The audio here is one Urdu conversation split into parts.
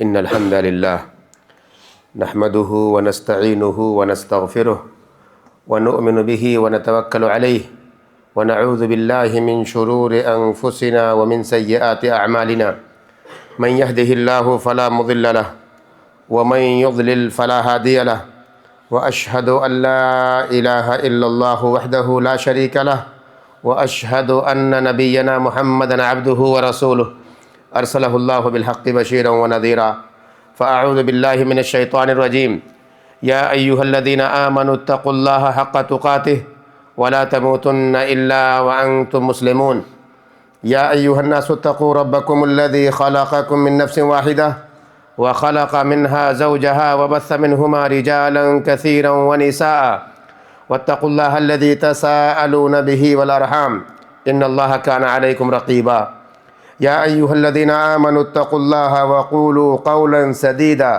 إن الحمد لله نحمده ونستعينه ونستغفره ونؤمن به ونتوكل عليه ونعوذ بالله من شرور أنفسنا ومن سيئات أعمالنا من يهده الله فلا مضل له ومن يضلل فلا هادي له وأشهد أن لا إله إلا الله وحده لا شريك له وأشهد أن نبينا محمدا عبده ورسوله أرسله الله بالحق بشيرا ونذيرا فأعوذ بالله من الشيطان الرجيم يا أيها الذين آمنوا اتقوا الله حق تقاته ولا تموتن إلا وأنتم مسلمون يا أيها الناس اتقوا ربكم الذي خلقكم من نفس واحدة وخلق منها زوجها وبث منهما رجالا كثيرا ونساء واتقوا الله الذي تساءلون به والأرحام إن الله كان عليكم رقيبا يا أيها الذين آمنوا اتقوا الله وقولوا قولا سديدا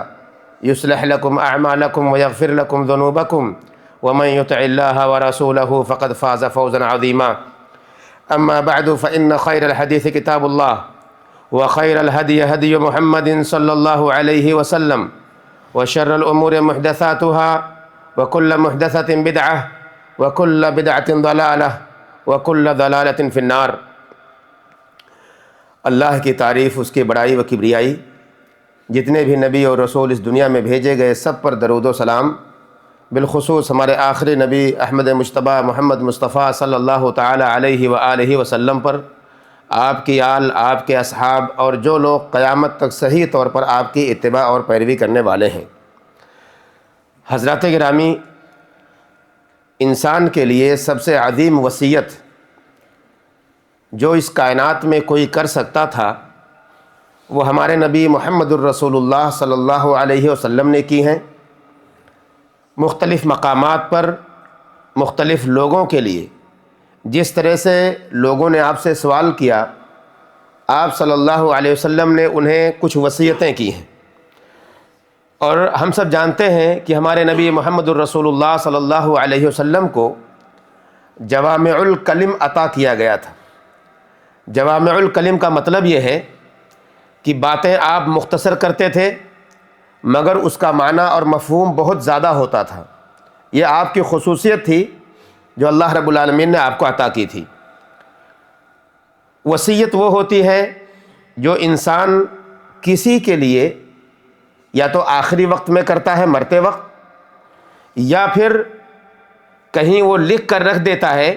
يصلح لكم أعمالكم ويغفر لكم ذنوبكم ومن يطع الله ورسوله فقد فاز فوزا عظيما أما بعد فإن خير الحديث كتاب الله وخير الهدي هدي محمد صلى الله عليه وسلم وشر الأمور محدثاتها وكل محدثة بدعة وكل بدعة ضلالة وكل ضلالة في النار۔ اللہ کی تعریف، اس کی بڑائی و کبریائی، جتنے بھی نبی اور رسول اس دنیا میں بھیجے گئے سب پر درود و سلام، بالخصوص ہمارے آخری نبی احمد مجتبیٰ محمد مصطفیٰ صلی اللہ تعالی علیہ وآلہ وسلم پر، آپ کی آل، آپ کے اصحاب اور جو لوگ قیامت تک صحیح طور پر آپ کی اتباع اور پیروی کرنے والے ہیں۔ حضرات گرامی، انسان کے لیے سب سے عظیم وصیت جو اس کائنات میں کوئی کر سکتا تھا وہ ہمارے نبی محمد الرسول اللہ صلی اللہ علیہ وسلم نے کی ہیں۔ مختلف مقامات پر مختلف لوگوں کے لیے جس طرح سے لوگوں نے آپ سے سوال کیا، آپ صلی اللہ علیہ وسلم نے انہیں کچھ وصیتیں کی ہیں، اور ہم سب جانتے ہیں کہ ہمارے نبی محمد الرسول اللہ صلی اللہ علیہ وسلم کو جوامع الکلم عطا کیا گیا تھا۔ جوامع الکلم کا مطلب یہ ہے کہ باتیں آپ مختصر کرتے تھے مگر اس کا معنی اور مفہوم بہت زیادہ ہوتا تھا۔ یہ آپ کی خصوصیت تھی جو اللہ رب العالمین نے آپ کو عطا کی تھی۔ وصیت وہ ہوتی ہے جو انسان کسی کے لیے یا تو آخری وقت میں کرتا ہے مرتے وقت، یا پھر کہیں وہ لکھ کر رکھ دیتا ہے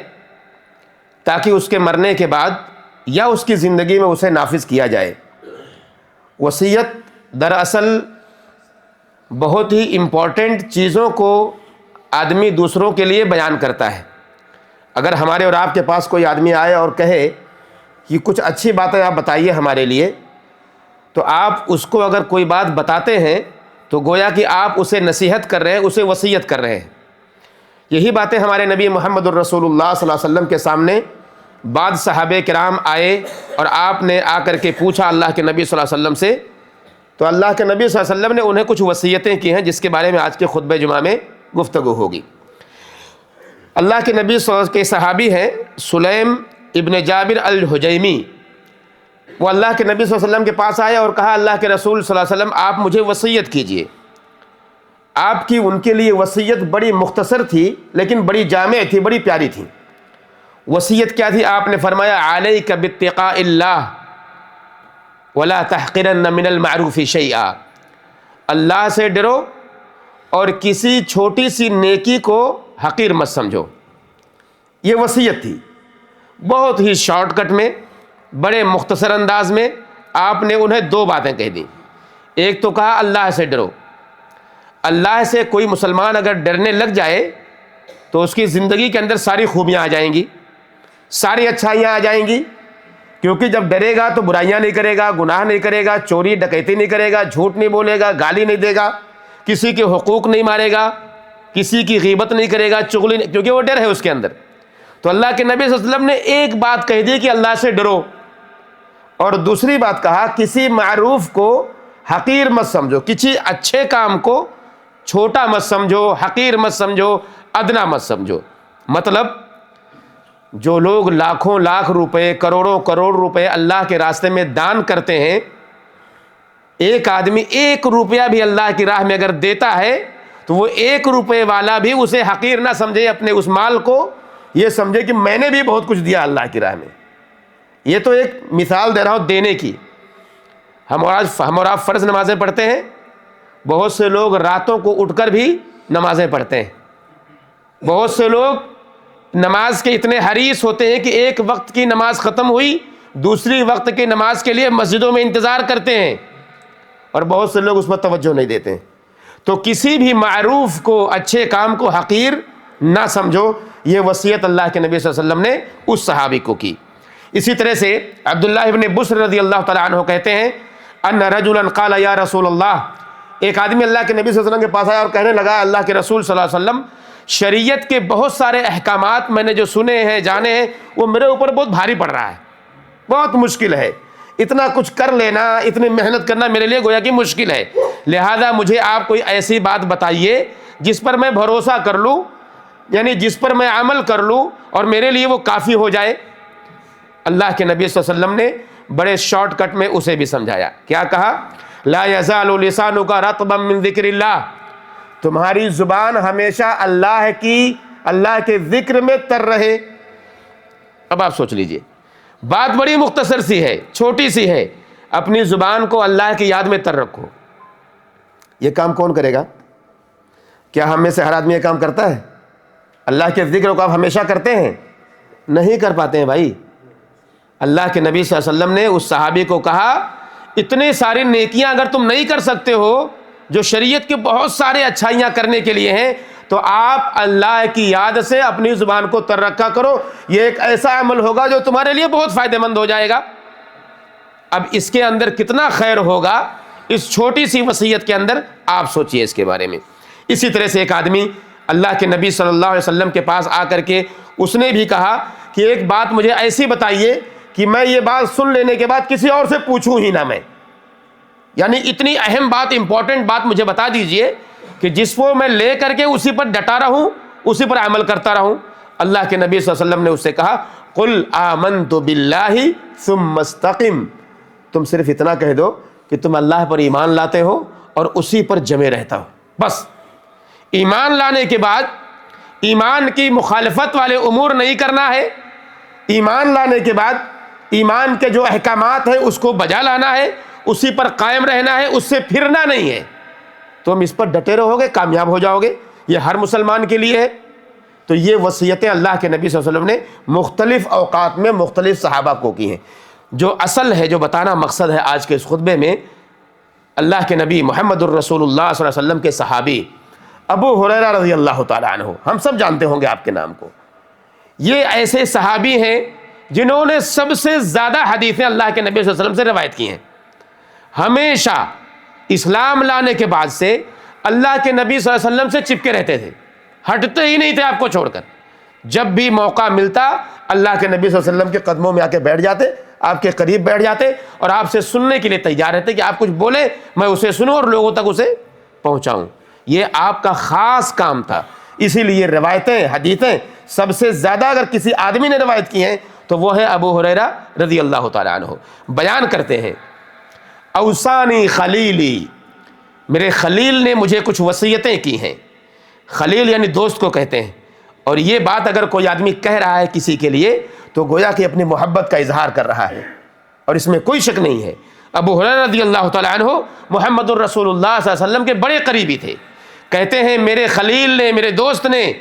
تاکہ اس کے مرنے کے بعد یا اس کی زندگی میں اسے نافذ کیا جائے۔ وصیت دراصل بہت ہی امپورٹنٹ چیزوں کو آدمی دوسروں کے لیے بیان کرتا ہے۔ اگر ہمارے اور آپ کے پاس کوئی آدمی آئے اور کہے کہ کچھ اچھی باتیں آپ بتائیے ہمارے لیے، تو آپ اس کو اگر کوئی بات بتاتے ہیں تو گویا کہ آپ اسے نصیحت کر رہے ہیں، اسے وصیت کر رہے ہیں۔ یہی باتیں ہمارے نبی محمد الرسول اللہ صلی اللہ علیہ وسلم کے سامنے بعض صحابہ کرام آئے اور آپ نے آ کر کے پوچھا اللہ کے نبی صلی اللہ علیہ وسلم سے، تو اللہ کے نبی صلی اللہ علیہ وسلم نے انہیں کچھ وصیتیں کی ہیں جس کے بارے میں آج کے خطبہ جمعہ میں گفتگو ہوگی۔ اللہ کے نبی صلی اللہ علیہ وسلم کے صحابی ہیں سلیم ابن جابر الحجیمی۔ وہ اللہ کے نبی صلی اللہ علیہ وسلم کے پاس آئے اور کہا اللہ کے رسول صلی اللہ علیہ وسلم آپ مجھے وصیت کیجئے۔ آپ کی ان کے لیے وصیت بڑی مختصر تھی لیکن بڑی جامع تھی، بڑی پیاری تھی۔ وصیت کیا تھی؟ آپ نے فرمایا علیک باتقاء اللہ ولا تحقرن من المعروف شیئا، اللہ سے ڈرو اور کسی چھوٹی سی نیکی کو حقیر مت سمجھو۔ یہ وصیت تھی، بہت ہی شارٹ کٹ میں، بڑے مختصر انداز میں آپ نے انہیں دو باتیں کہہ دیں۔ ایک تو کہا اللہ سے ڈرو۔ اللہ سے کوئی مسلمان اگر ڈرنے لگ جائے تو اس کی زندگی کے اندر ساری خوبیاں آ جائیں گی، ساری اچھائیاں آ جائیں گی، کیونکہ جب ڈرے گا تو برائیاں نہیں کرے گا، گناہ نہیں کرے گا، چوری ڈکیتی نہیں کرے گا، جھوٹ نہیں بولے گا، گالی نہیں دے گا، کسی کے حقوق نہیں مارے گا، کسی کی غیبت نہیں کرے گا، چغلی نہیں، کیونکہ وہ ڈر ہے اس کے اندر۔ تو اللہ کے نبی صلی اللہ علیہ وسلم نے ایک بات کہہ دی کہ اللہ سے ڈرو، اور دوسری بات کہا کسی معروف کو حقیر مت سمجھو، کسی اچھے کام کو چھوٹا مت سمجھو، حقیر مت سمجھو، ادنا مت سمجھو۔ مطلب جو لوگ لاکھوں لاکھ روپے، کروڑوں کروڑ روپے اللہ کے راستے میں دان کرتے ہیں، ایک آدمی 1 روپیہ بھی اللہ کی راہ میں اگر دیتا ہے تو وہ 1 روپے والا بھی اسے حقیر نہ سمجھے، اپنے اس مال کو یہ سمجھے کہ میں نے بھی بہت کچھ دیا اللہ کی راہ میں۔ یہ تو ایک مثال دے رہا ہوں دینے کی۔ ہم اور آپ فرض نمازیں پڑھتے ہیں، بہت سے لوگ راتوں کو اٹھ کر بھی نمازیں پڑھتے ہیں، بہت سے لوگ نماز کے اتنے حریص ہوتے ہیں کہ ایک وقت کی نماز ختم ہوئی دوسری وقت کی نماز کے لیے مسجدوں میں انتظار کرتے ہیں، اور بہت سے لوگ اس پر توجہ نہیں دیتے ہیں۔ تو کسی بھی معروف کو، اچھے کام کو حقیر نہ سمجھو، یہ وصیت اللہ کے نبی صلی اللہ علیہ وسلم نے اس صحابی کو کی۔ اسی طرح سے عبداللہ ابن بسر رضی اللہ تعالیٰ عنہ کہتے ہیں ان رجلا قال یا رسول اللہ، ایک آدمی اللہ کے نبی صلی اللہ علیہ وسلم کے پاس آیا اور کہنے لگا اللہ کے رسول صلی اللہ علیہ وسلم، شریعت کے بہت سارے احکامات میں نے جو سنے ہیں جانے ہیں وہ میرے اوپر بہت بھاری پڑ رہا ہے، بہت مشکل ہے، اتنا کچھ کر لینا، اتنی محنت کرنا میرے لیے گویا کہ مشکل ہے، لہذا مجھے آپ کوئی ایسی بات بتائیے جس پر میں بھروسہ کر لوں، یعنی جس پر میں عمل کر لوں اور میرے لیے وہ کافی ہو جائے۔ اللہ کے نبی صلی اللہ علیہ وسلم نے بڑے شارٹ کٹ میں اسے بھی سمجھایا۔ کیا کہا؟ لا یزال لسانک رطبا من ذکر اللہ، تمہاری زبان ہمیشہ اللہ کے ذکر میں تر رہے۔ اب آپ سوچ لیجئے، بات بڑی مختصر سی ہے، چھوٹی سی ہے، اپنی زبان کو اللہ کی یاد میں تر رکھو۔ یہ کام کون کرے گا؟ کیا ہم میں سے ہر آدمی یہ کام کرتا ہے؟ اللہ کے ذکر کو آپ ہمیشہ کرتے ہیں؟ نہیں کر پاتے ہیں بھائی۔ اللہ کے نبی صلی اللہ علیہ وسلم نے اس صحابی کو کہا اتنے ساری نیکیاں اگر تم نہیں کر سکتے ہو جو شریعت کے بہت سارے اچھائیاں کرنے کے لیے ہیں، تو آپ اللہ کی یاد سے اپنی زبان کو تر رکھا کرو، یہ ایک ایسا عمل ہوگا جو تمہارے لیے بہت فائدہ مند ہو جائے گا۔ اب اس کے اندر کتنا خیر ہوگا اس چھوٹی سی وصیت کے اندر، آپ سوچئے اس کے بارے میں۔ اسی طرح سے ایک آدمی اللہ کے نبی صلی اللہ علیہ وسلم کے پاس آ کر کے اس نے بھی کہا کہ ایک بات مجھے ایسی بتائیے کہ میں یہ بات سن لینے کے بعد کسی اور سے پوچھوں ہی نہ، میں یعنی اتنی اہم بات، امپورٹنٹ بات مجھے بتا دیجئے کہ جس کو میں لے کر کے اسی پر ڈٹا رہوں، اسی پر عمل کرتا رہوں۔ اللہ کے نبی صلی اللہ علیہ وسلم نے اس سے کہا قل آمنت باللہ ثم استقم، تم صرف اتنا کہہ دو کہ تم اللہ پر ایمان لاتے ہو اور اسی پر جمے رہتا ہو، بس۔ ایمان لانے کے بعد ایمان کی مخالفت والے امور نہیں کرنا ہے، ایمان لانے کے بعد ایمان کے جو احکامات ہیں اس کو بجا لانا ہے، اسی پر قائم رہنا ہے، اس سے پھرنا نہیں ہے، تم اس پر ڈٹے رہو گے، کامیاب ہو جاؤ گے۔ یہ ہر مسلمان کے لیے ہے۔ تو یہ وصیتیں اللہ کے نبی صلی اللہ علیہ وسلم نے مختلف اوقات میں مختلف صحابہ کو کی ہیں۔ جو اصل ہے، جو بتانا مقصد ہے آج کے اس خطبے میں، اللہ کے نبی محمد الرسول اللہ صلی اللہ علیہ وسلم کے صحابی ابو ہریرہ رضی اللہ تعالیٰ عنہ، ہم سب جانتے ہوں گے آپ کے نام کو۔ یہ ایسے صحابی ہیں جنہوں نے سب سے زیادہ حدیثیں اللہ کے نبی صلی اللہ علیہ وسلم سے روایت کی ہیں۔ ہمیشہ اسلام لانے کے بعد سے اللہ کے نبی صلی اللہ علیہ وسلم سے چپکے رہتے تھے، ہٹتے ہی نہیں تھے آپ کو چھوڑ کر۔ جب بھی موقع ملتا اللہ کے نبی صلی اللہ علیہ وسلم کے قدموں میں آ کے بیٹھ جاتے، آپ کے قریب بیٹھ جاتے اور آپ سے سننے کے لیے تیار رہتے کہ آپ کچھ بولیں میں اسے سنوں اور لوگوں تک اسے پہنچاؤں۔ یہ آپ کا خاص کام تھا، اسی لیے روایتیں، حدیثیں سب سے زیادہ اگر کسی آدمی نے روایت کی ہیں تو وہ ہے ابو ہریرہ رضی اللہ تعالیٰ عنہ۔ بیان کرتے ہیں اوصانی خلیلی، میرے خلیل نے مجھے کچھ وصیتیں کی ہیں۔ خلیل یعنی دوست کو کہتے ہیں، اور یہ بات اگر کوئی آدمی کہہ رہا ہے کسی کے لیے تو گویا کہ اپنی محبت کا اظہار کر رہا ہے، اور اس میں کوئی شک نہیں ہے۔ ابو ہریرہ رضی اللہ تعالیٰ عنہ محمد الرسول اللہ صلی اللہ علیہ وسلم کے بڑے قریبی تھے۔ کہتے ہیں میرے خلیل نے، میرے دوست نے،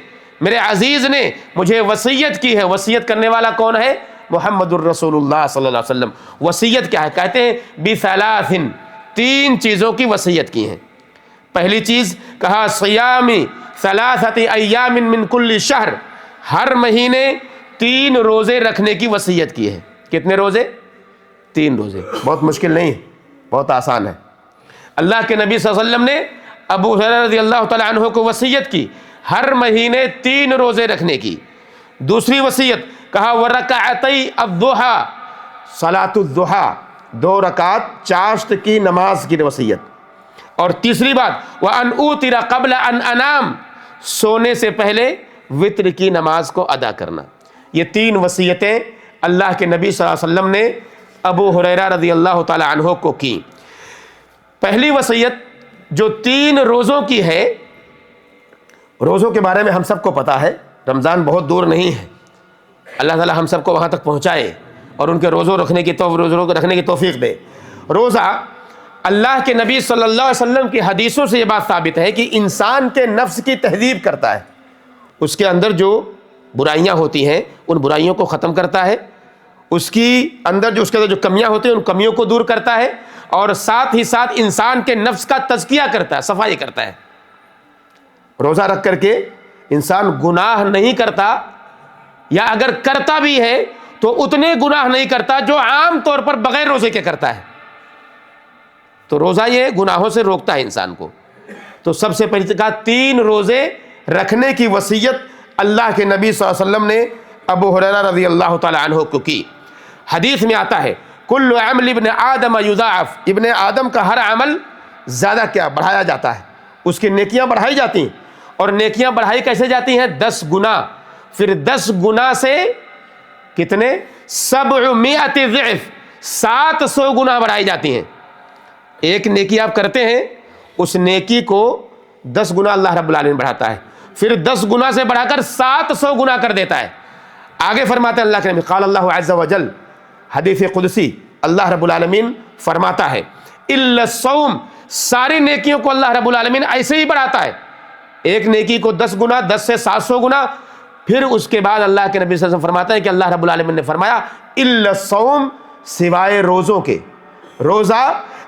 میرے عزیز نے مجھے وصیت کی ہے۔ وصیت کرنے والا کون ہے؟ محمد الرسول اللہ صلی اللہ علیہ وسلم۔ وصیت کیا ہے؟ کہتے ہیں بثلاث، 3 چیزوں کی وصیت کی ہیں۔ پہلی چیز کہا صیام 3 ایام من کل شہر، ہر مہینے 3 روزے رکھنے کی وصیت کی ہے۔ کتنے روزے؟ 3 روزے۔ بہت مشکل نہیں ہے، بہت آسان ہے۔ اللہ کے نبی صلی اللہ علیہ وسلم نے ابو ہریرہ رضی اللہ تعالیٰ عنہ کو وصیت کی ہر مہینے 3 روزے رکھنے کی۔ دوسری وصیت کہا وَرَكَعَتَيْ الضُّحَىٰ، صلاۃ الضحیٰ، 2 رکعت چاشت کی نماز کی وصیت۔ اور تیسری بات وَأَنْ أُوتِرَ قَبْلَ أَنْ أَنَامَ، سونے سے پہلے وتر کی نماز کو ادا کرنا۔ یہ 3 وصیتیں اللہ کے نبی صلی اللہ علیہ وسلم نے ابو ہریرہ رضی اللہ تعالیٰ عنہ کو کی۔ پہلی وصیت جو 3 روزوں کی ہے، روزوں کے بارے میں ہم سب کو پتا ہے، رمضان بہت دور نہیں ہے، اللہ تعالی ہم سب کو وہاں تک پہنچائے اور ان کے روزوں رکھنے کی توفیق دے۔ روزہ اللہ کے نبی صلی اللہ علیہ وسلم کی حدیثوں سے یہ بات ثابت ہے کہ انسان کے نفس کی تہذیب کرتا ہے، اس کے اندر جو برائیاں ہوتی ہیں ان برائیوں کو ختم کرتا ہے، اس کے اندر جو کمیاں ہوتی ہیں ان کمیوں کو دور کرتا ہے، اور ساتھ ہی ساتھ انسان کے نفس کا تزکیہ کرتا ہے، صفائی کرتا ہے۔ روزہ رکھ کر کے انسان گناہ نہیں کرتا، یا اگر کرتا بھی ہے تو اتنے گناہ نہیں کرتا جو عام طور پر بغیر روزے کے کرتا ہے۔ تو روزہ یہ گناہوں سے روکتا ہے انسان کو۔ تو سب سے پہلی کہا 3 روزے رکھنے کی وصیت اللہ کے نبی صلی اللہ علیہ وسلم نے ابو ہریرہ رضی اللہ تعالی عنہ کو کی۔ حدیث میں آتا ہے کل عمل ابن آدم یضاعف، ابن آدم کا ہر عمل زیادہ کیا بڑھایا جاتا ہے، اس کی نیکیاں بڑھائی جاتی ہیں، اور نیکیاں بڑھائی کیسے جاتی ہیں؟ 10 گنا، پھر 10 گنا سے کتنے؟ 700 ضعف، 700 گنا بڑھائی جاتی ہیں۔ ایک نیکی آپ کرتے ہیں، اس نیکی کو 10 گنا اللہ رب العالمین بڑھاتا ہے، پھر 10 گنا سے بڑھا کر 700 گنا کر دیتا ہے۔ آگے فرماتے ہیں اللہ کے نبی، قال اللہ عز وجل، حدیث قدسی اللہ رب العالمین فرماتا ہے الا الصوم، ساری نیکیوں کو اللہ رب العالمین ایسے ہی بڑھاتا ہے، ایک نیکی کو 10 گنا، 10 سے 700 گنا۔ پھر اس کے بعد اللہ کے نبی صلی اللہ علیہ وسلم فرماتا ہے کہ اللہ رب العالمین نے فرمایا الا الصوم، سوائے روزوں کے۔ روزہ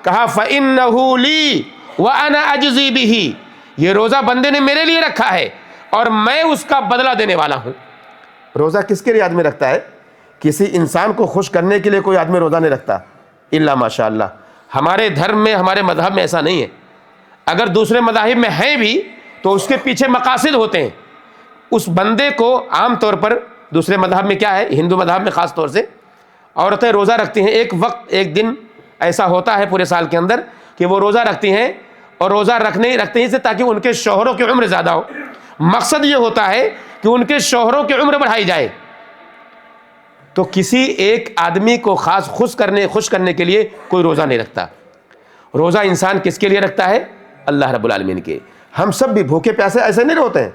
کہا فإنہ لی وأنا أجزی بہ، یہ روزہ بندے نے میرے لیے رکھا ہے اور میں اس کا بدلہ دینے والا ہوں۔ روزہ کس کے لیے آدمی رکھتا ہے؟ کسی انسان کو خوش کرنے کے لیے کوئی آدمی روزہ نہیں رکھتا، الا ماشاء اللہ۔ ہمارے دھرم میں، ہمارے مذہب میں ایسا نہیں ہے۔ اگر دوسرے مذاہب میں ہیں بھی تو اس کے پیچھے مقاصد ہوتے ہیں۔ اس بندے کو عام طور پر دوسرے مذہب میں کیا ہے، ہندو مذہب میں خاص طور سے عورتیں روزہ رکھتی ہیں، ایک وقت ایک دن ایسا ہوتا ہے پورے سال کے اندر کہ وہ روزہ رکھتی ہیں، اور روزہ رکھتے ہیں سے تاکہ ان کے شوہروں کی عمر زیادہ ہو۔ مقصد یہ ہوتا ہے کہ ان کے شوہروں کی عمر بڑھائی جائے۔ تو کسی ایک آدمی کو خاص خوش کرنے کے لیے کوئی روزہ نہیں رکھتا۔ روزہ انسان کس کے لیے رکھتا ہے؟ اللہ رب العالمین کے۔ ہم سب بھی بھوکے پیاسے ایسے نہیں ہوتے ہیں،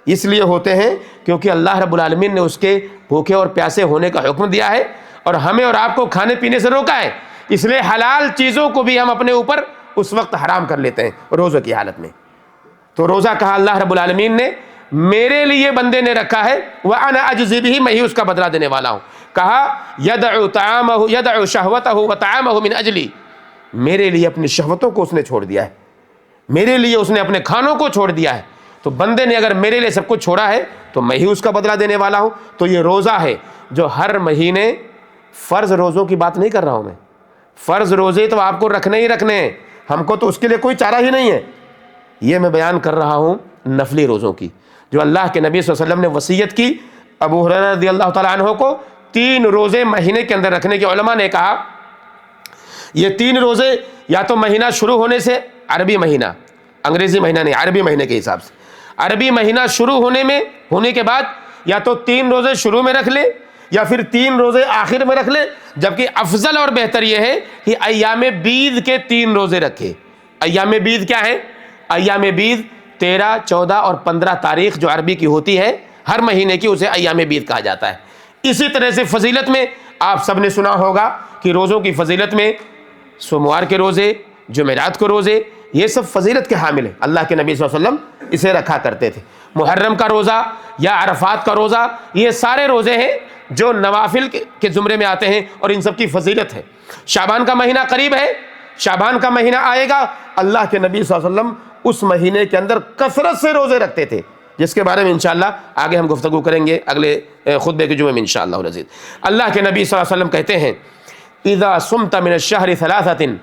اس لیے ہوتے ہیں کیونکہ اللہ رب العالمین نے اس کے بھوکے اور پیاسے ہونے کا حکم دیا ہے، اور ہمیں اور آپ کو کھانے پینے سے روکا ہے، اس لیے حلال چیزوں کو بھی ہم اپنے اوپر اس وقت حرام کر لیتے ہیں روزے کی حالت میں۔ تو روزہ کہا اللہ رب العالمین نے میرے لیے بندے نے رکھا ہے، وَأَنَا أَجْزِي بِهِ، میں ہی اس کا بدلہ دینے والا ہوں۔ کہا يَدْعُ شَهْوَتَهُ وَطَعَامَهُ مِنْ أَجْلِي، میرے لیے اپنی شہوتوں کو اس نے چھوڑ دیا ہے، میرے لیے اس نے اپنے کھانوں کو چھوڑ دیا ہے۔ تو بندے نے اگر میرے لیے سب کچھ چھوڑا ہے تو میں ہی اس کا بدلہ دینے والا ہوں۔ تو یہ روزہ ہے جو ہر مہینے، فرض روزوں کی بات نہیں کر رہا ہوں میں، فرض روزے تو آپ کو رکھنے ہی رکھنے ہیں، ہم کو تو اس کے لیے کوئی چارہ ہی نہیں ہے۔ یہ میں بیان کر رہا ہوں نفلی روزوں کی، جو اللہ کے نبی صلی اللہ علیہ وسلم نے وصیت کی ابو ہریرہ رضی اللہ تعالیٰ عنہ کو 3 روزے مہینے کے اندر رکھنے کی۔ علماء نے کہا یہ 3 روزے یا تو مہینہ شروع ہونے سے، عربی مہینہ، انگریزی مہینہ نہیں، عربی مہینے کے حساب سے، عربی مہینہ شروع ہونے کے بعد یا تو 3 روزے شروع میں رکھ لے یا پھر 3 روزے آخر میں رکھ لے، جبکہ افضل اور بہتر یہ ہے کہ ایام بیض کے 3 روزے رکھے۔ ایام بیض کیا ہیں؟ ایام بیض 13، 14 اور 15 تاریخ جو عربی کی ہوتی ہے ہر مہینے کی، اسے ایام بیض کہا جاتا ہے۔ اسی طرح سے فضیلت میں آپ سب نے سنا ہوگا کہ روزوں کی فضیلت میں سوموار کے روزے، جمعرات کے روزے، یہ سب فضیلت کے حامل ہیں۔ اللہ کے نبی صلی اللہ علیہ وسلم اسے رکھا کرتے تھے۔ محرم کا روزہ یا عرفات کا روزہ، یہ سارے روزے ہیں جو نوافل کے زمرے میں آتے ہیں اور ان سب کی فضیلت ہے۔ شعبان کا مہینہ قریب ہے، شعبان کا مہینہ آئے گا، اللہ کے نبی صلی اللہ علیہ وسلم اس مہینے کے اندر کثرت سے روزے رکھتے تھے، جس کے بارے میں انشاءاللہ آگے ہم گفتگو کریں گے اگلے خطبے کے جمعے میں انشاءاللہ العزیز۔ اللہ کے نبی صلی اللہ علیہ وسلم کہتے ہیں اذا صمت من الشهر 3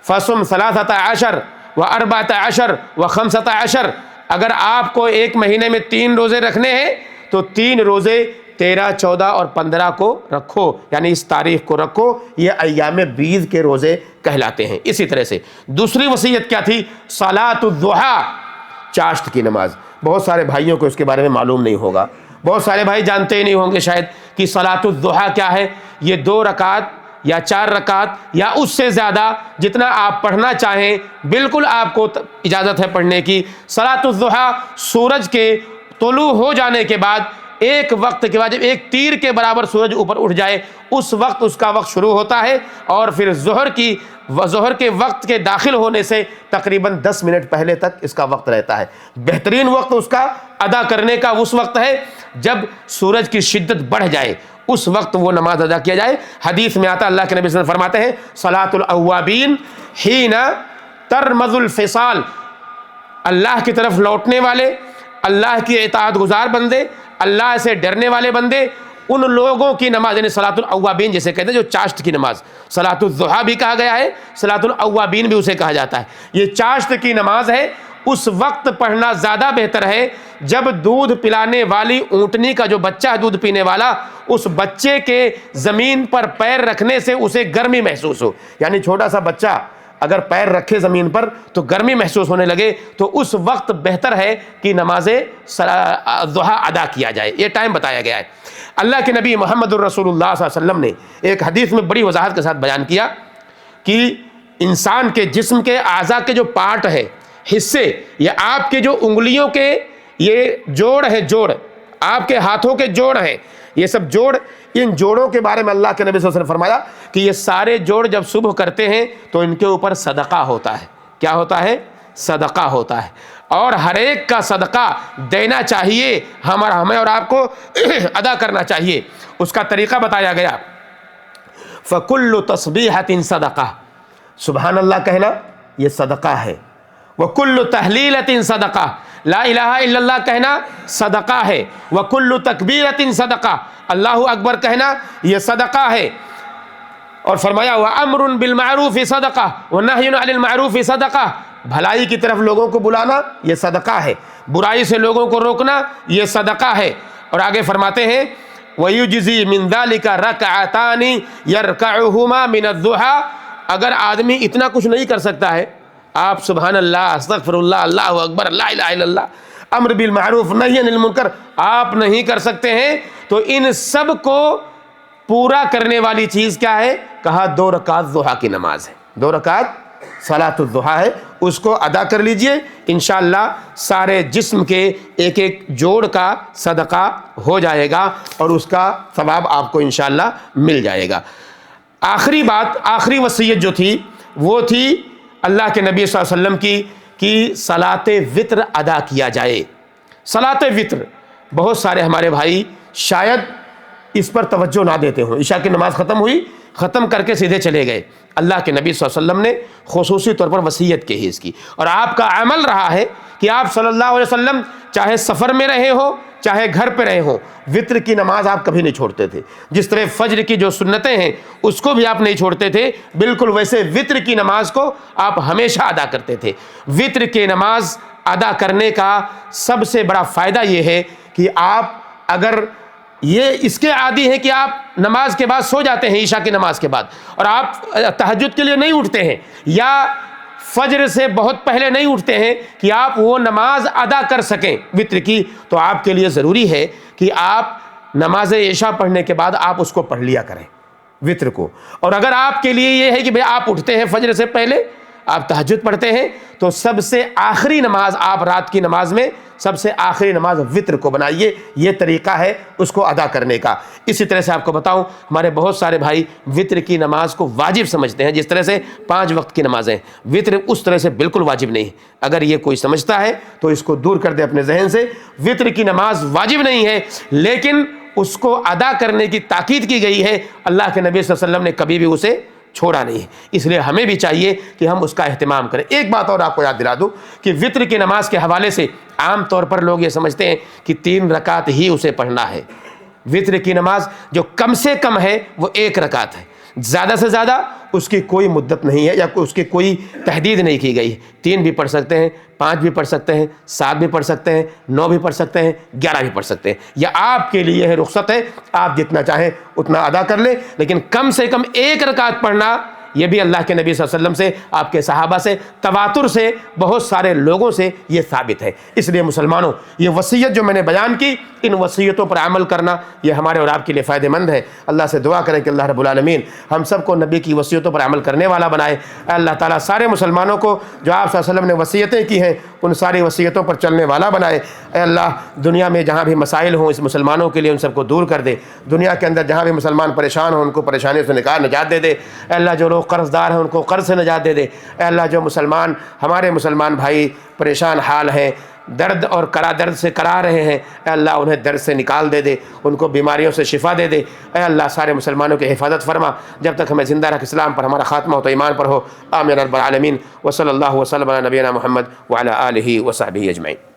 فصم 13 و14 و15، اگر آپ کو ایک مہینے میں 3 روزے رکھنے ہیں تو 3 روزے 13، 14 اور 15 کو رکھو، یعنی اس تاریخ کو رکھو، یہ ایام بیض کے روزے کہلاتے ہیں۔ اسی طرح سے دوسری وصیت کیا تھی؟ صلاۃ الضحیٰ، چاشت کی نماز۔ بہت سارے بھائیوں کو اس کے بارے میں معلوم نہیں ہوگا، بہت سارے بھائی جانتے ہی نہیں ہوں گے شاید کہ صلاۃ الضحیٰ کیا ہے۔ یہ 2 رکعت یا 4 رکعت یا اس سے زیادہ جتنا آپ پڑھنا چاہیں بالکل آپ کو اجازت ہے پڑھنے کی۔ صلاۃ الضحیٰ سورج کے طلوع ہو جانے کے بعد ایک وقت کے بعد جب ایک تیر کے برابر سورج اوپر اٹھ جائے اس وقت اس کا وقت شروع ہوتا ہے، اور پھر ظہر کے وقت کے داخل ہونے سے تقریباً 10 منٹ پہلے تک اس کا وقت رہتا ہے۔ بہترین وقت اس کا ادا کرنے کا اس وقت ہے جب سورج کی شدت بڑھ جائے، اس وقت وہ نماز ادا کیا جائے۔ حدیث میں آتا، اللہ کے نبی صلی اللہ علیہ وسلم فرماتے ہیں صلاۃ الاوابین حین ترمض الفصال، اللہ کی طرف لوٹنے والے، اللہ کی اطاعت گزار بندے، اللہ سے ڈرنے والے بندے، ان لوگوں کی نماز، یعنی صلاۃ الاوابین جسے کہتے ہیں جو چاشت کی نماز، صلاۃ الضحیٰ بھی کہا گیا ہے، صلاۃ الاوابین بھی اسے کہا جاتا ہے، یہ چاشت کی نماز ہے۔ اس وقت پڑھنا زیادہ بہتر ہے جب دودھ پلانے والی اونٹنی کا جو بچہ ہے دودھ پینے والا، اس بچے کے زمین پر پیر رکھنے سے اسے گرمی محسوس ہو، یعنی چھوٹا سا بچہ اگر پیر رکھے زمین پر تو گرمی محسوس ہونے لگے، تو اس وقت بہتر ہے کہ نماز ضحیٰ ادا کیا جائے، یہ ٹائم بتایا گیا ہے۔ اللہ کے نبی محمد الرسول اللہ صلی اللہ علیہ وسلم نے ایک حدیث میں بڑی وضاحت کے ساتھ بیان کیا کہ انسان کے جسم کے اعضاء کے جو پارٹ ہے، حصے، یا آپ کے جو انگلیوں کے یہ جوڑ ہے، جوڑ آپ کے ہاتھوں کے جوڑ ہیں، یہ سب جوڑ، ان جوڑوں کے بارے میں اللہ کے نبی صلی اللہ علیہ وسلم نے فرمایا کہ یہ سارے جوڑ جب صبح کرتے ہیں تو ان کے اوپر صدقہ ہوتا ہے۔ کیا ہوتا ہے؟ صدقہ ہوتا ہے، اور ہر ایک کا صدقہ دینا چاہیے، ہمیں اور آپ کو ادا کرنا چاہیے۔ اس کا طریقہ بتایا گیا، فَكُلُّ تَصْبِيحَةٍ صَدَقَةٌ، سبحان اللہ کہنا یہ صدقہ ہے، وَكُلُّ تَحْلِيلَةٍ صَدَقَةٌ، لا الہ الا اللہ کہنا صدقہ ہے، وَكُلُّ تَكْبِيرَةٍ صَدَقَةٌ، اللہ اکبر کہنا یہ صدقہ ہے۔ اور فرمایا وَأَمْرٌ بِالْمَعْرُوفِ صَدَقَةٌ وَنَهْيٌ عَنِ الْمَعْرُوفِ صَدَقَةٌ، بھلائی کی طرف لوگوں کو بلانا یہ صدقہ ہے، برائی سے لوگوں کو روکنا یہ صدقہ ہے۔ اور آگے فرماتے ہیں وَيُجْزِي مِن ذَلِكَ رَكْعَتَانِ يَرْكَعُهُمَا مِنَ الضُّحَىٰ، اگر آدمی اتنا کچھ نہیں کر سکتا ہے، آپ سبحان اللہ، استغفر اللہ، اللہ اکبر، لا الہ الا اللہ، امر بالمعروف نہی عن المنکر آپ نہیں کر سکتے ہیں، تو ان سب کو پورا کرنے والی چیز کیا ہے؟ کہا 2 رکعت ضحیٰ کی نماز ہے، 2 رکعت صلاۃ الضحیٰ ہے، اس کو ادا کر لیجئے، انشاءاللہ سارے جسم کے ایک ایک جوڑ کا صدقہ ہو جائے گا اور اس کا ثواب آپ کو انشاءاللہ مل جائے گا۔ آخری بات، آخری وصیت جو تھی وہ تھی اللہ کے نبی صلی اللہ علیہ وسلم کی کہ صلاۃ وتر ادا کیا جائے۔ صلاۃ وتر بہت سارے ہمارے بھائی شاید اس پر توجہ نہ دیتے ہوں، عشاء کی نماز ختم ہوئی، ختم کر کے سیدھے چلے گئے۔ اللہ کے نبی صلی اللہ علیہ وسلم نے خصوصی طور پر وصیت کی ہے اس کی، اور آپ کا عمل رہا ہے کہ آپ صلی اللہ علیہ وسلم چاہے سفر میں رہے ہو چاہے گھر پہ رہے ہوں، وتر کی نماز آپ کبھی نہیں چھوڑتے تھے۔ جس طرح فجر کی جو سنتیں ہیں اس کو بھی آپ نہیں چھوڑتے تھے، بالکل ویسے وتر کی نماز کو آپ ہمیشہ ادا کرتے تھے۔ وتر کی نماز ادا کرنے کا سب سے بڑا فائدہ یہ ہے کہ آپ اگر یہ اس کے عادی ہیں کہ آپ نماز کے بعد سو جاتے ہیں عشاء کی نماز کے بعد، اور آپ تہجد کے لیے نہیں اٹھتے ہیں یا فجر سے بہت پہلے نہیں اٹھتے ہیں کہ آپ وہ نماز ادا کر سکیں وتر کی، تو آپ کے لیے ضروری ہے کہ آپ نماز عشاء پڑھنے کے بعد آپ اس کو پڑھ لیا کریں وتر کو۔ اور اگر آپ کے لیے یہ ہے کہ بھئی آپ اٹھتے ہیں فجر سے پہلے، آپ تہجد پڑھتے ہیں، تو سب سے آخری نماز آپ رات کی نماز میں سب سے آخری نماز وتر کو بنائیے، یہ طریقہ ہے اس کو ادا کرنے کا۔ اسی طرح سے آپ کو بتاؤں، ہمارے بہت سارے بھائی وتر کی نماز کو واجب سمجھتے ہیں، جس طرح سے 5 وقت کی نمازیں، وتر اس طرح سے بالکل واجب نہیں۔ اگر یہ کوئی سمجھتا ہے تو اس کو دور کر دے اپنے ذہن سے، وتر کی نماز واجب نہیں ہے، لیکن اس کو ادا کرنے کی تاکید کی گئی ہے۔ اللہ کے نبی صلی اللہ علیہ وسلم نے کبھی بھی اسے چھوڑا نہیں ہے، اس لیے ہمیں بھی چاہیے کہ ہم اس کا اہتمام کریں۔ ایک بات اور آپ کو یاد دلا دوں کہ وتر کی نماز کے حوالے سے عام طور پر لوگ یہ سمجھتے ہیں کہ 3 رکعت ہی اسے پڑھنا ہے۔ وتر کی نماز جو کم سے کم ہے وہ 1 رکعت ہے، زیادہ سے زیادہ اس کی کوئی مدت نہیں ہے یا اس کی کوئی تحدید نہیں کی گئی ہے۔ 3 بھی پڑھ سکتے ہیں، 5 بھی پڑھ سکتے ہیں، 7 بھی پڑھ سکتے ہیں، 9 بھی پڑھ سکتے ہیں، 11 بھی پڑھ سکتے ہیں، یا آپ کے لیے ہے رخصت ہے، آپ جتنا چاہیں اتنا ادا کر لیں، لیکن کم سے کم 1 رکعت پڑھنا یہ بھی اللہ کے نبی صلی اللہ علیہ وسلم سے، آپ کے صحابہ سے، تواتر سے، بہت سارے لوگوں سے یہ ثابت ہے۔ اس لیے مسلمانوں، یہ وصیت جو میں نے بیان کی، ان وصیتوں پر عمل کرنا یہ ہمارے اور آپ کے لیے فائدہ مند ہے۔ اللہ سے دعا کریں کہ اللہ رب العالمین ہم سب کو نبی کی وصیتوں پر عمل کرنے والا بنائے۔ اے اللہ تعالیٰ سارے مسلمانوں کو جو آپ صلی اللہ علیہ وسلم نے وصیتیں کی ہیں ان ساری وصیتوں پر چلنے والا بنائے۔ اے اللہ دنیا میں جہاں بھی مسائل ہوں اس مسلمانوں کے لیے ان سب کو دور کر دے۔ دنیا کے اندر جہاں بھی مسلمان پریشان ہوں ان کو پریشانی سے نجات دے دے۔ اے اللہ جو لوگ قرض دار ہیں ان کو قرض سے نجات دے دے۔ اے اللہ جو ہمارے مسلمان بھائی پریشان حال ہیں، درد اور درد سے کرا رہے ہیں، اے اللہ انہیں درد سے نکال دے دے، ان کو بیماریوں سے شفا دے دے۔ اے اللہ سارے مسلمانوں کی حفاظت فرما، جب تک ہمیں زندہ رکھ اسلام پر ہمارا خاتمہ ہو تو ایمان پر ہو۔ آمین رب العالمین، وصلی اللہ وسلم علی نبینا محمد وعلی آلہ وصحبہ اجمعین۔